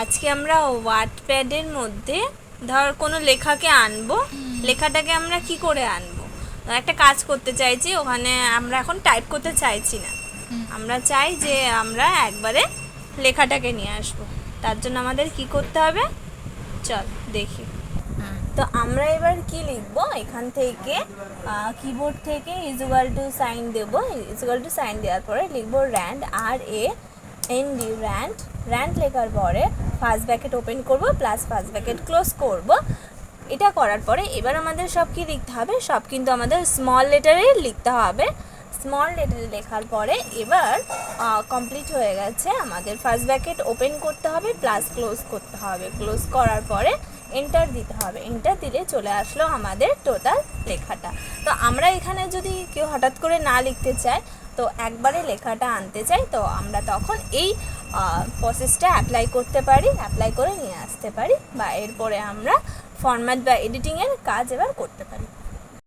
আজকে আমরা ওয়াটপ্যাডের মধ্যে ধর কোনো লেখাকে আনবো, লেখাটাকে আমরা কি করে আনবো, একটা কাজ করতে চাইছি, ওখানে আমরা এখন টাইপ করতে চাইছি না, আমরা চাই যে আমরা একবারে লেখাটাকে নিয়ে আসবো। তার জন্য আমাদের কি করতে হবে, চল দেখি। তো আমরা এবার কি লিখবো, এখান থেকে কিবোর্ড থেকে ইজুয়াল টু সাইন দেবো, ইজুয়াল টু সাইন দেওয়ার পরে লিখবো র্যান্ড, RAND, র্যান্ড। র্যান্ড লেখার পরে ফার্স্ট ব্র্যাকেট ওপেন করব প্লাস ফার্স্ট ব্র্যাকেট ক্লোজ করব। এটা করার পরে এবার আমাদের সব কি লিখতে হবে, সব কিন্তু আমাদের স্মল লেটারে লিখতে হবে। স্মল লেটারে লেখার পরে এবার কমপ্লিট হয়ে গেছে, আমাদের ফার্স্ট ব্র্যাকেট ওপেন করতে হবে প্লাস ক্লোজ করতে হবে। ক্লোজ করার পরে এন্টার দিতে হবে, এন্টার দিলে চলে আসলো আমাদের টোটাল লেখাটা। তো আমরা এখানে যদি কেউ হঠাৎ করে না লিখতে চায়, তো একবারে লেখাটা আনতে চাই, তো আমরা তখন এই প্রসেসটা অ্যাপ্লাই করতে পারি, অ্যাপ্লাই করে নিয়ে আসতে পারি, বা এরপরে আমরা ফরম্যাট বা এডিটিংয়ের কাজ এবার করতে পারি।